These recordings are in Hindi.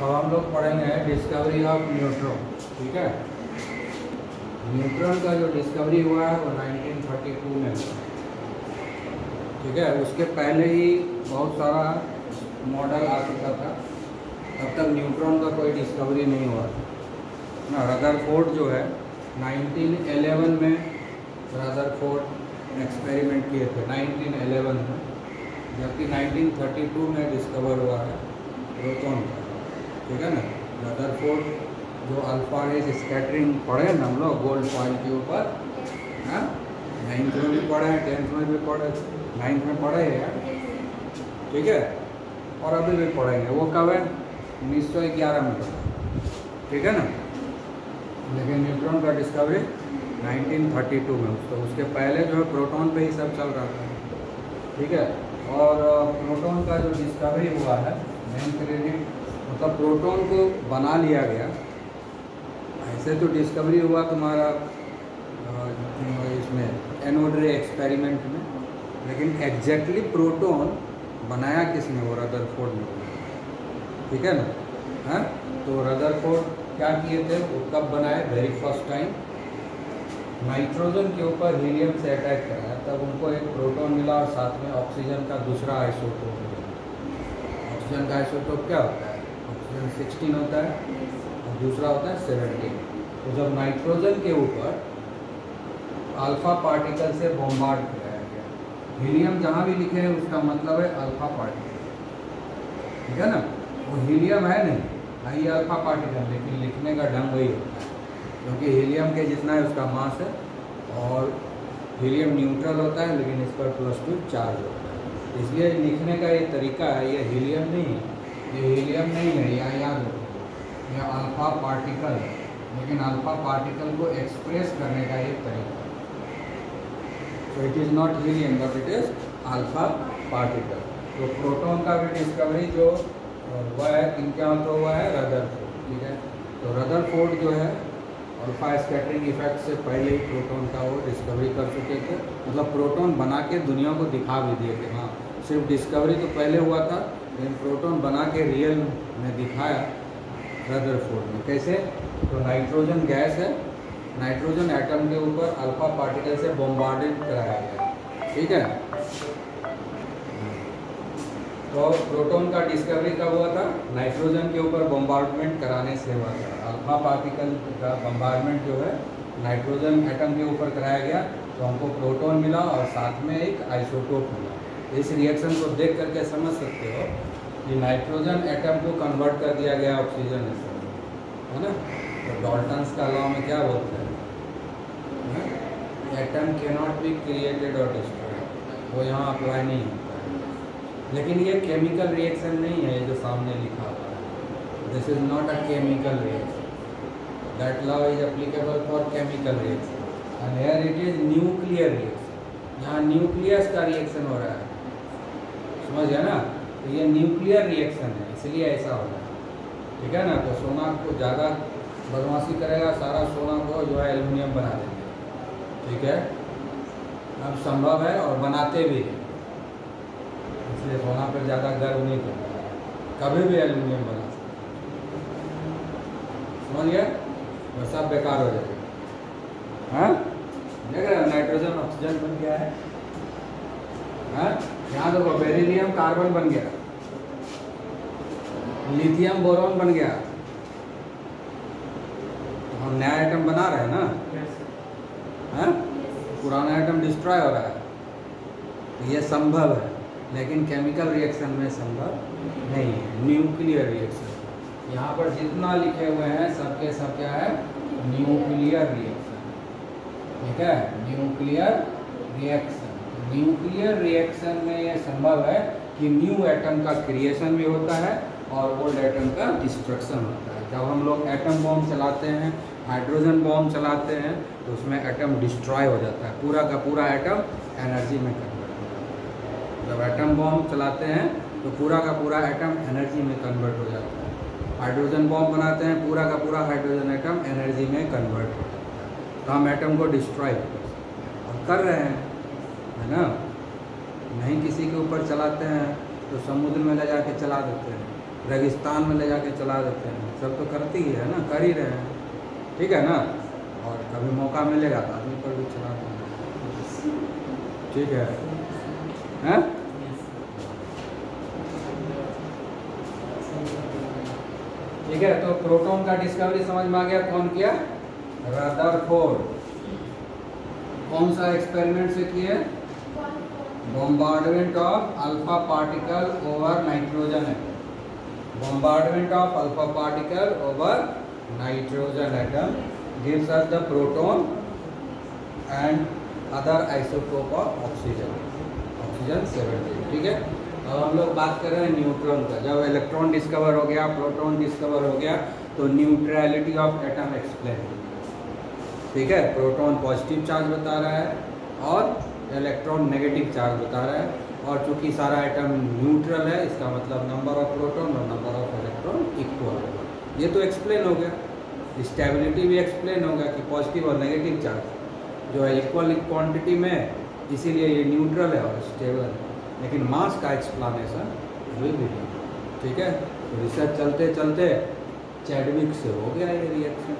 अब हम लोग पढ़ेंगे डिस्कवरी ऑफ न्यूट्रॉन। ठीक है, न्यूट्रॉन का जो डिस्कवरी हुआ है वो 1932 में हुआ। ठीक है, उसके पहले ही बहुत सारा मॉडल आ चुका था, तब तक न्यूट्रॉन का कोई डिस्कवरी नहीं हुआ था ना। रदरफोर्ड जो है 1911 में रदरफोर्ड एक्सपेरिमेंट किए थे 1911 में, जबकि 1932 में डिस्कवर हुआ है प्रोटॉन का। ठीक है ना, रदरफोर्ड जो अल्फा रेज स्कैटरिंग पढ़े ना हम लोग गोल्ड फॉइल के ऊपर, हाँ 9th में भी पढ़े हैं, 10th में भी पढ़े, 9th में पढ़े हैं। ठीक है, और अभी भी पढ़ेंगे। वो कब है? 1911 में पढ़ा। ठीक है ना, लेकिन न्यूट्रॉन का डिस्कवरी 1932 में। तो उसके पहले जो है प्रोटॉन पे ही सब चल रहा था। ठीक है, और प्रोटॉन का जो डिस्कवरी हुआ है मेन क्रेडिट, मतलब प्रोटॉन को बना लिया गया। ऐसे तो डिस्कवरी हुआ तुम्हारा इसमें एनोड रे एक्सपेरिमेंट में, लेकिन एग्जैक्टली प्रोटॉन बनाया किसने? वो रदरफोर्ड ने। ठीक है ना, हाँ तो रदरफोर्ड क्या किए थे, वो कब बनाए? वेरी फर्स्ट टाइम नाइट्रोजन के ऊपर हीलियम से अटैक कराया, तब उनको एक प्रोटॉन मिला और साथ में ऑक्सीजन का दूसरा आइसोटोप मिला। ऑक्सीजन का आइसोटोप क्या होता है? ऑक्सीजन 16 होता है और दूसरा होता है 17। तो जब नाइट्रोजन के ऊपर अल्फा पार्टिकल से बॉम्बार्ड कराया गया, हीलियम जहाँ भी लिखे हैं उसका मतलब है अल्फा पार्टिकल। ठीक है ना, वो हीलियम है नहीं, है ये अल्फा पार्टिकल, लेकिन लिखने का ढंग वही होता है, क्योंकि हीलियम के जितना है उसका मास है, और हीलियम न्यूट्रल होता है लेकिन इस पर +2 चार्ज होता है, इसलिए लिखने का ये तरीका है। ये हीलियम नहीं है, ये हीलियम नहीं है, या याद रखो ये अल्फा पार्टिकल है, लेकिन अल्फा पार्टिकल को एक्सप्रेस करने का एक तरीका है। So it is not helium but it is alpha particle. तो प्रोटॉन का भी डिस्कवरी जो हुआ है इनके यहाँ तो हुआ है रदरफोर्ड। ठीक है, तो रदरफोर्ड जो है अल्फा स्कैटरिंग इफेक्ट से पहले ही प्रोटॉन का वो डिस्कवरी कर चुके थे, मतलब प्रोटॉन बना के दुनिया को दिखा भी दिए थे। हाँ, सिर्फ डिस्कवरी तो पहले हुआ था, लेकिन प्रोटॉन बना के रियल में दिखाया रदरफोर्ड ने। कैसे? तो नाइट्रोजन गैस है, नाइट्रोजन एटम के ऊपर अल्फा पार्टिकल से बॉम्बार्डेड कराया गया। ठीक है, तो प्रोटॉन का डिस्कवरी कब हुआ था? नाइट्रोजन के ऊपर बॉम्बार्डमेंट कराने से हुआ था। अल्फा पार्टिकल का बॉम्बार्डमेंट जो है नाइट्रोजन एटम के ऊपर कराया गया, तो हमको प्रोटॉन मिला और साथ में एक आइसोटोप मिला। इस रिएक्शन को देख करके समझ सकते हो कि नाइट्रोजन एटम को कन्वर्ट कर दिया गया ऑक्सीजन एटम, है ना। तो डाल्टन्स का लॉ में क्या बोलते हैं? Atom can not be created और डिस्ट्रॉयड, वो यहाँ अप्लाई नहीं होता है। लेकिन ये केमिकल रिएक्शन नहीं है, ये जो सामने लिखा हुआ है, this is not a chemical reaction. That law is applicable for chemical reaction and here it is nuclear reaction. यहाँ न्यूक्लियस का रिएक्शन हो रहा है, समझ गया ना। तो ये न्यूक्लियर रिएक्शन है, इसलिए ऐसा हो रहा है। ठीक है ना, तो सोना को ज़्यादा बदमाशी करेगा, सारा सोना को जो है एल्युमिनियम बना देंगे। ठीक है, अब संभव है और बनाते भी हैं, इसलिए सोना पर ज़्यादा गर्व नहीं करता, कभी भी एल्युमिनियम बना सकते। समझ गया? वो सब बेकार हो जाएगा। हाँ, देख रहे हो नाइट्रोजन ऑक्सीजन बन गया है। हाँ, यहाँ देखो बेरिलियम कार्बन बन गया, लिथियम बोरॉन बन गया। हम नया आइटम बना रहे हैं ना, हाँ पुराना आइटम डिस्ट्रॉय हो रहा है। ये संभव है, लेकिन केमिकल रिएक्शन में संभव नहीं है, न्यूक्लियर रिएक्शन। यहाँ पर जितना लिखे हुए हैं सबके सब क्या है? Nuclear reaction. ठीक है, न्यूक्लियर रिएक्शन। न्यूक्लियर रिएक्शन में ये संभव है कि न्यू एटम का क्रिएशन भी होता है और ओल्ड एटम का डिस्ट्रक्शन होता है। जब हम लोग एटम बॉम्ब चलाते हैं, हाइड्रोजन बॉम्ब चलाते हैं, तो उसमें एटम डिस्ट्रॉय हो जाता है, पूरा का पूरा एटम एनर्जी में कन्वर्ट हो जाता है। जब एटम बॉम्ब चलाते हैं तो पूरा का पूरा एटम एनर्जी में कन्वर्ट हो जाता है। हाइड्रोजन बॉम्ब बनाते हैं, पूरा का पूरा हाइड्रोजन एटम एनर्जी में कन्वर्ट हो जाता है। तो हम एटम को डिस्ट्रॉय कर रहे हैं, है ना। नहीं किसी के ऊपर चलाते हैं तो समुद्र में ले जाके चला देते हैं, रेगिस्तान में ले जाके चला देते हैं, सब तो करते ही है ना, कर ही रहे हैं, ठीक है ना। और कभी मौका मिलेगा तो आदमी पर भी चला देंगे, ठीक है, हैं? ठीक है, तो प्रोटॉन का डिस्कवरी समझ में आ गया, कौन किया? रदरफोर्ड। कौन सा एक्सपेरिमेंट से किए? Bombardment of alpha particle over nitrogen atom. bombardment of alpha particle over nitrogen atom gives us the proton and other isotope of oxygen, oxygen 17, ठीक है। अब हम लोग बात कर रहे हैं न्यूट्रॉन का। जब इलेक्ट्रॉन डिस्कवर हो गया, प्रोटॉन डिस्कवर हो गया, तो न्यूट्रलिटी ऑफ एटम एक्सप्लेन, ठीक है। प्रोटॉन पॉजिटिव चार्ज बता रहा है और इलेक्ट्रॉन नेगेटिव चार्ज बता रहा है, और चूंकि सारा एटम न्यूट्रल है, इसका मतलब नंबर ऑफ प्रोटॉन और नंबर ऑफ इलेक्ट्रॉन इक्वल होगा। ये तो एक्सप्लेन हो गया। स्टेबिलिटी भी एक्सप्लेन होगा कि पॉजिटिव और नेगेटिव चार्ज जो है इक्वल क्वांटिटी में, इसीलिए ये न्यूट्रल है और स्टेबल है। लेकिन मास का एक्सप्लेनेशन अभी भी नहीं, ठीक है। तो रिसर्च चलते चलते चैडविक से हो गया ये रिएक्शन,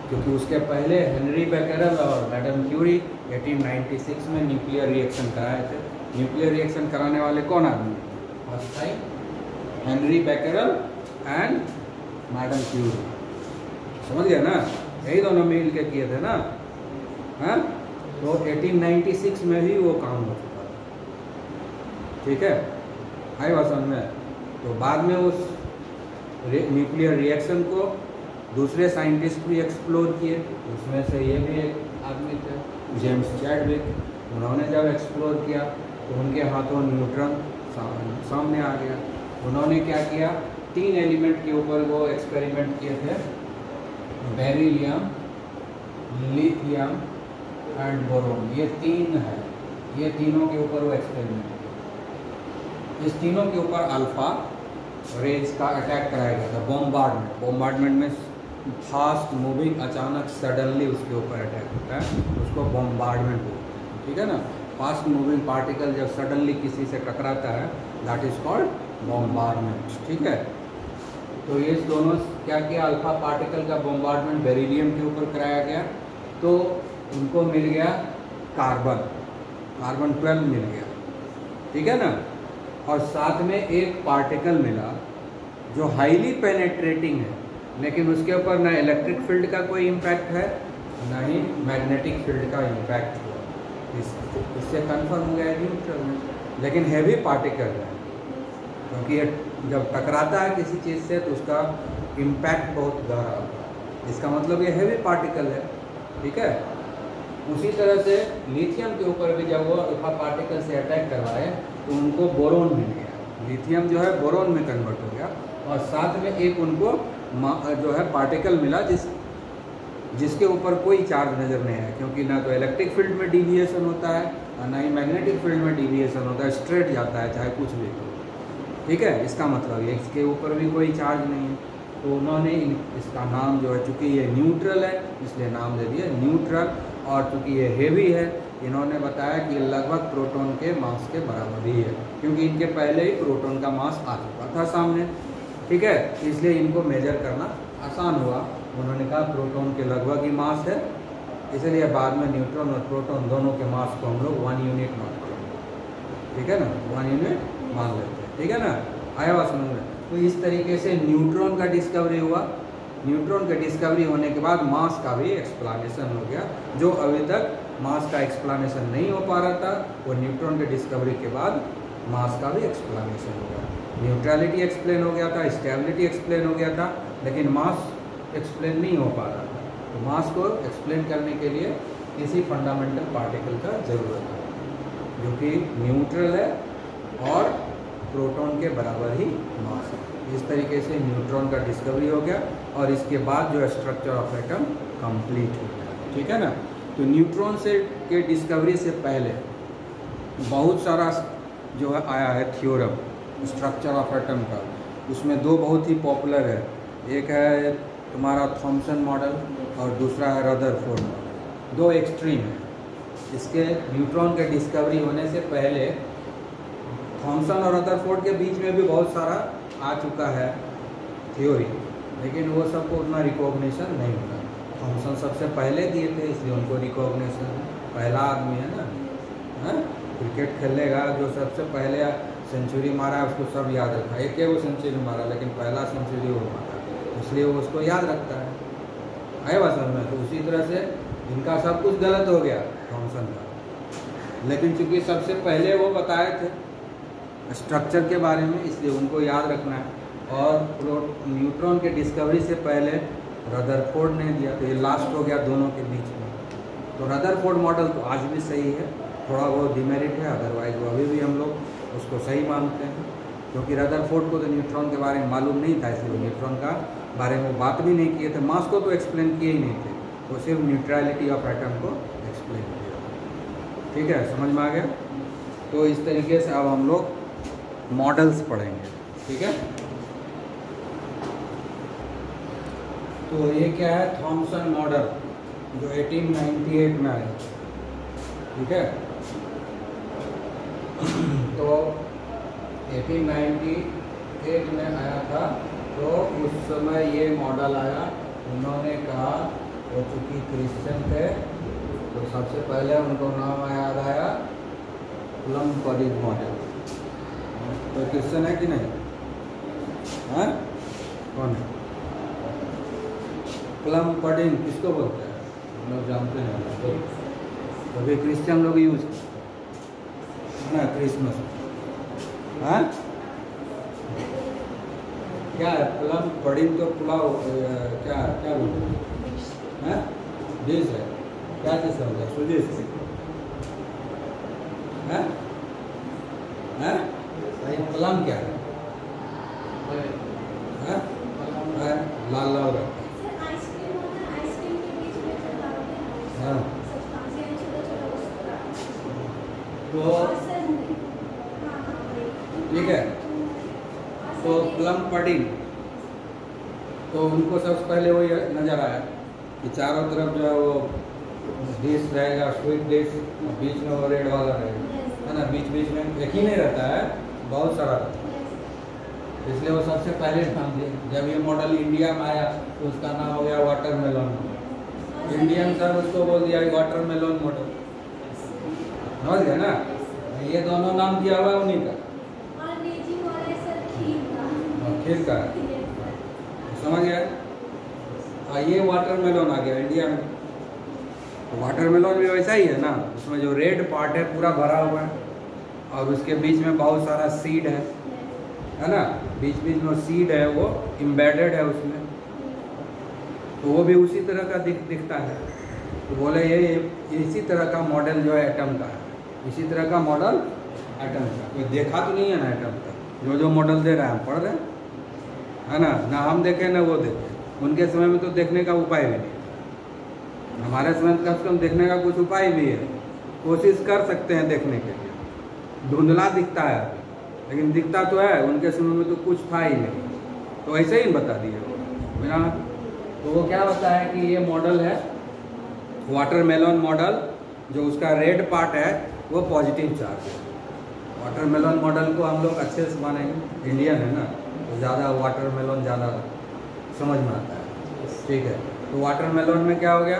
क्योंकि उसके पहले हेनरी बेकेरेल और मैडम क्यूरी 1896 में न्यूक्लियर रिएक्शन कराए थे। न्यूक्लियर रिएक्शन कराने वाले कौन आदमी? First time Henry Becquerel and madam Curie, समझ गया ना, यही दोनों मिल के किए थे ना, हाँ। तो 1896 में ही वो काम हो चुका था, ठीक है, आई बात समझ में। तो बाद में उस न्यूक्लियर रिएक्शन को दूसरे साइंटिस्ट भी एक्सप्लोर किए, उसमें से ये भी एक आदमी थे, जेम्स चैडविक। उन्होंने जब एक्सप्लोर किया तो उनके हाथों न्यूट्रॉन सामने आ गया। उन्होंने क्या किया, 3 एलिमेंट के ऊपर वो एक्सपेरिमेंट किए थे, बेरिलियम, लिथियम एंड बोरोन। ये 3 है, ये तीनों के ऊपर वो एक्सपेरिमेंट किया। इस तीनों के ऊपर अल्फा रेज का अटैक कराया गया था, बॉम्बार्डमेंट। बॉम्बार्डमेंट में फास्ट मूविंग, अचानक सडनली उसके ऊपर अटैक होता है, उसको बॉम्बार्डमेंट बोलते हैं, ठीक है ना। फास्ट मूविंग पार्टिकल जब सडनली किसी से टकराता है, दैट इज कॉल्ड बॉम्बार्डमेंट, ठीक है। तो ये दोनों क्या किया, अल्फा पार्टिकल का बॉम्बार्डमेंट बेरिलियम के ऊपर कराया गया, तो उनको मिल गया कार्बन 12 मिल गया, ठीक है ना। और साथ में एक पार्टिकल मिला जो हाईली पेनेट्रेटिंग है, लेकिन उसके ऊपर ना इलेक्ट्रिक फील्ड का कोई इम्पैक्ट है, ना ही मैग्नेटिक फील्ड का इम्पैक्ट हुआ। इससे कंफर्म हो गया न्यूट्रल है, लेकिन हैवी पार्टिकल है, क्योंकि ये जब टकराता है किसी चीज़ से तो उसका इम्पैक्ट बहुत गहरा होता है, इसका मतलब ये हैवी पार्टिकल है, ठीक है। उसी तरह से लिथियम के ऊपर भी जब वो अल्फा पार्टिकल से अटैक करवाए तो उनको बोरोन मिल गया। लिथियम जो है बोरोन में कन्वर्ट हो गया, और साथ में एक उनको जो है पार्टिकल मिला जिसके ऊपर कोई चार्ज नज़र नहीं आया, क्योंकि ना तो इलेक्ट्रिक फील्ड में डिविएशन होता है और ना ही मैग्नेटिक फील्ड में डिविएशन होता है, स्ट्रेट जाता है चाहे कुछ भी हो, ठीक है। इसका मतलब ये इसके ऊपर भी कोई चार्ज नहीं है, तो उन्होंने इसका नाम जो है, चूँकि ये न्यूट्रल है इसलिए नाम दे दिया न्यूट्रल, और चूँकि ये हेवी है इन्होंने बताया कि लगभग प्रोटॉन के मास के बराबर ही है, क्योंकि इनके पहले ही प्रोटॉन का मास आ चुका था सामने, ठीक है, इसलिए इनको मेजर करना आसान हुआ। उन्होंने कहा प्रोटॉन के लगभग ही मास है, इसलिए बाद में न्यूट्रॉन और प्रोटॉन दोनों के मास को हम लोग 1 यूनिट मान लेंगे, ठीक है ना, 1 यूनिट मान लेते हैं, ठीक है ना, आया बात समझ में। तो इस तरीके से न्यूट्रॉन का डिस्कवरी हुआ। न्यूट्रॉन के डिस्कवरी होने के बाद मास का भी एक्सप्लेनेशन हो गया, जो अभी तक मास का एक्सप्लेनेशन नहीं हो पा रहा था, वो न्यूट्रॉन के डिस्कवरी के बाद मास का भी एक्सप्लेनेशन हो गया। न्यूट्रलिटी एक्सप्लेन हो गया था, स्टेबिलिटी एक्सप्लेन हो गया था, लेकिन मास एक्सप्लेन नहीं हो पा रहा था। तो मास को एक्सप्लेन करने के लिए किसी फंडामेंटल पार्टिकल का ज़रूरत है जो कि न्यूट्रल है और प्रोटॉन के बराबर ही मास है। इस तरीके से न्यूट्रॉन का डिस्कवरी हो गया, और इसके बाद जो है स्ट्रक्चर ऑफ एटम कंप्लीट हो गया, ठीक है ना। तो न्यूट्रॉन से के डिस्कवरी से पहले बहुत सारा जो है आया है थ्योरम स्ट्रक्चर ऑफ एटम का। उसमें 2 बहुत ही पॉपुलर है, एक है तुम्हारा थॉमसन मॉडल और दूसरा है रदरफोर्ड मॉडल। 2 एक्सट्रीम है। इसके न्यूट्रॉन के डिस्कवरी होने से पहले थॉमसन और रदरफोर्ड के बीच में भी बहुत सारा आ चुका है थ्योरी, लेकिन वो सबको उतना रिकॉग्निशन नहीं मिला। थॉमसन सबसे पहले दिए थे इसलिए उनको रिकॉग्निशन, पहला आदमी है ना, है क्रिकेट खेलेगा जो सबसे पहले सेंचुरी मारा उसको सब याद रखा, एक वो सेंचुरी मारा लेकिन पहला सेंचुरी वो मारा, इसलिए वो उसको याद रखता है। आए बात समझ में? तो उसी तरह से इनका सब कुछ गलत हो गया थॉमसन का, लेकिन चूंकि सबसे पहले वो बताए थे स्ट्रक्चर के बारे में, इसलिए उनको याद रखना है। और न्यूट्रॉन के डिस्कवरी से पहले रदरफोर्ड ने दिया, तो ये लास्ट हो गया दोनों के बीच में। तो रदरफोर्ड मॉडल तो आज भी सही है, थोड़ा बहुत डिमेरिट है, अदरवाइज वो अभी भी हम लोग उसको सही मानते हैं, क्योंकि रदरफोर्ड को तो न्यूट्रॉन के बारे में मालूम नहीं था, इसलिए न्यूट्रॉन का बारे में बात भी नहीं किए थे, मास को तो एक्सप्लेन किए ही नहीं थे, वो सिर्फ न्यूट्रलिटी ऑफ एटम को एक्सप्लेन किया। ठीक है, समझ में आ गया? तो इस तरीके से अब हम लोग मॉडल्स पढ़ेंगे। ठीक है, तो ये क्या है, थॉमसन मॉडल जो 1898 में आया। ठीक है, तो 1898 में आया था, तो उस समय ये मॉडल आया। उन्होंने कहा, वो चूँकि क्रिश्चियन थे तो सबसे पहले उनको नाम याद आया प्लम-पडिंग मॉडल। तो क्रिश्चियन है कि नहीं? हाँ, कौन है? प्लम-पडिंग किसको बोलते हैं? हम लोग जानते हैं, तो अभी क्रिश्चियन लोग यूज ना क्रिसमस। हाँ, क्या है प्लम-पडिंग? तो पुलाव क्या क्या बोलते हैं? डिश है, क्या चीज़ होता है? सूजी से है? प्लम क्या है? लाल लाल रहता है। हाँ, तो ठीक है, तो प्लम-पडिंग, तो उनको सबसे पहले वही नज़र आया कि चारों तरफ जो है वो डिश रहेगा, स्वीट डिश, बीच में वो रेड वाला रहेगा, है ना, बीच बीच में एक ही नहीं रहता है, बहुत सारा रहता है, इसलिए वो सबसे पहले नाम दिया। जब ये मॉडल इंडिया में आया तो उसका नाम हो गया वाटरमेलन। इंडियन सर उसको बोल दिया वाटरमेलन मॉडल, समझ गया ना? ये दोनों नाम दिया हुआ है उन्हीं का, खीर का, समझ गया? ये वाटरमेलन आ गया इंडिया में। तो वाटरमेलन भी वैसा ही है ना, उसमें जो रेड पार्ट है पूरा भरा हुआ है और उसके बीच में बहुत सारा सीड है ना, बीच बीच में सीड है, वो एम्बेडेड है उसमें, तो वो भी उसी तरह का दिखता है। तो बोले ये इसी तरह का मॉडल जो है एटम का है, इसी तरह का मॉडल एटम का। कोई देखा तो नहीं है ना एटम का, जो मॉडल दे रहा है हम पढ़ रहे हैं, है ना हम देखें ना वो देखें। उनके समय में तो देखने का उपाय भी नहीं, हमारे समय में कम से कम देखने का कुछ उपाय भी है, कोशिश कर सकते हैं देखने के लिए। धुंधला दिखता है लेकिन दिखता तो है, उनके समय में तो कुछ था ही नहीं, तो ऐसे ही बता दिए बिना। तो वो क्या होता है कि ये मॉडल है वाटरमेलन मॉडल, जो उसका रेड पार्ट है वो पॉजिटिव चार्ज है। वाटरमेलन मॉडल को हम लोग अच्छे से मानेंगे, इंडियन है ना, तो ज़्यादा वाटरमेलन ज़्यादा समझ में आता है। ठीक है, तो वाटरमेलन में क्या हो गया,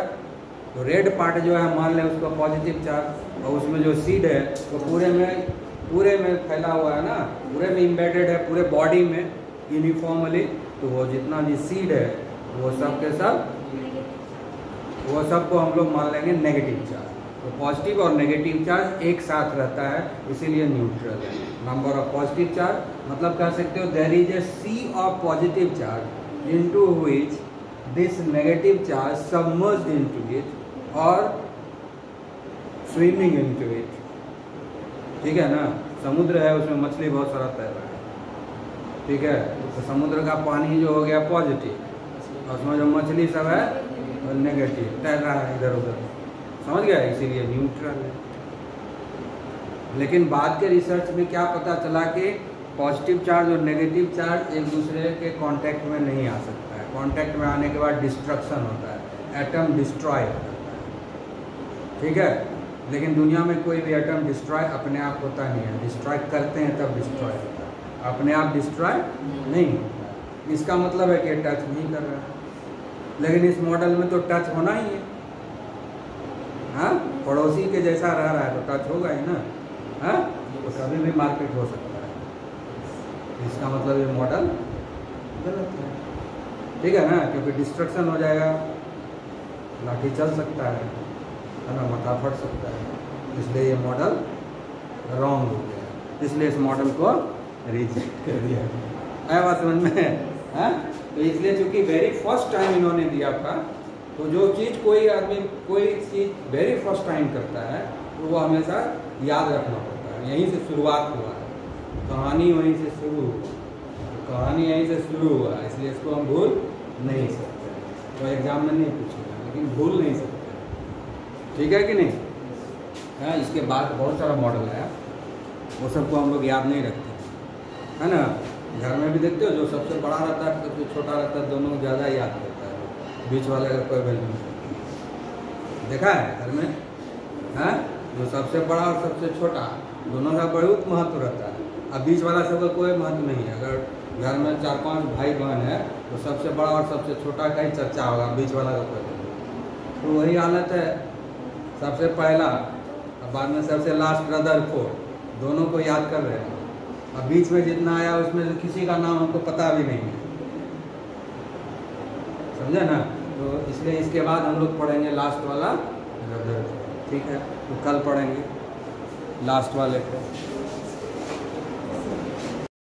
तो रेड पार्ट जो है मान लें उसका पॉजिटिव चार्ज, और उसमें जो सीड है वो पूरे में फैला हुआ है ना, पूरे में इम्बेडेड है, पूरे बॉडी में यूनिफॉर्मली। तो वो जितना भी सीड है वो सब के सब, वो सबको हम लोग मान लेंगे नेगेटिव चार्ज। तो पॉजिटिव और नेगेटिव चार्ज एक साथ रहता है, इसीलिए न्यूट्रल है। नंबर ऑफ पॉजिटिव चार्ज मतलब कह सकते हो there is a sea of positive charge into which this negative charge submerged into it और स्विमिंग इनटू इट। ठीक है ना, समुद्र है, उसमें मछली बहुत सारा तैर रहा है। ठीक है, तो समुद्र का पानी जो हो गया पॉजिटिव, और उसमें जो मछली सब है वो नेगेटिव तैर रहा है इधर उधर, समझ गया, इसीलिए न्यूट्रल है। लेकिन बाद के रिसर्च में क्या पता चला कि पॉजिटिव चार्ज और नेगेटिव चार्ज एक दूसरे के कांटेक्ट में नहीं आ सकता है, कांटेक्ट में आने के बाद डिस्ट्रक्शन होता है, एटम डिस्ट्रॉय हो जाता है। ठीक है, लेकिन दुनिया में कोई भी एटम डिस्ट्रॉय अपने आप होता नहीं है, डिस्ट्रॉय करते हैं तब डिस्ट्रॉय होता है। अपने आप डिस्ट्रॉय नहीं होता है। इसका मतलब है कि टच नहीं कर रहा है। लेकिन इस मॉडल में तो टच होना ही है। हाँ, पड़ोसी के जैसा रह रहा है तो टच होगा ही ना। हाँ, तो कभी भी मार्केट हो सकता है। इसका मतलब ये मॉडल गलत है। ठीक है ना, क्योंकि डिस्ट्रक्शन हो जाएगा, लाठी चल सकता है ना, मथा फट सकता है। इसलिए ये मॉडल रॉन्ग हो गया, इसलिए इस मॉडल को रिजेक्ट कर दिया। आया बात समझ में? हाँ, तो इसलिए चूंकि वेरी फर्स्ट टाइम इन्होंने दिया था, तो जो चीज़ कोई आदमी कोई चीज़ वेरी फर्स्ट टाइम करता है तो वो हमेशा याद रखना पड़ता है। यहीं से शुरुआत हुआ है, कहानी वहीं से शुरू हुई, तो कहानी यहीं से शुरू हुआ है, इसलिए इसको हम भूल नहीं सकते। तो एग्जाम में नहीं पूछेगा, लेकिन भूल नहीं सकते। ठीक है कि नहीं? हाँ, इसके बाद बहुत सारा मॉडल है, वो सबको हम लोग याद नहीं रखते, है ना। घर में भी देखते हो, जो सबसे बड़ा रहता है सबसे छोटा रहता है, दोनों ज़्यादा याद करता है, बीच वाले का कोई वैल्यू नहीं। देखा है घर में? हाँ, जो सबसे बड़ा और सबसे छोटा दोनों का बहुत महत्व रहता है, अब बीच वाला सबका कोई महत्व नहीं है। अगर घर में 4-5 भाई बहन है तो सबसे बड़ा और सबसे छोटा का ही चर्चा होगा, बीच वाला का कोई नहीं। तो वही हालत है, सबसे पहला और बाद में सबसे लास्ट रदरफोर्ड, दोनों को याद कर रहे हैं। अब बीच में जितना आया उसमें किसी का नाम हमको पता भी नहीं है, समझे ना। तो इसलिए इसके बाद हम लोग पढ़ेंगे लास्ट वाला रदरफोर्ड। ठीक है, तो कल पढ़ेंगे लास्ट वाले को।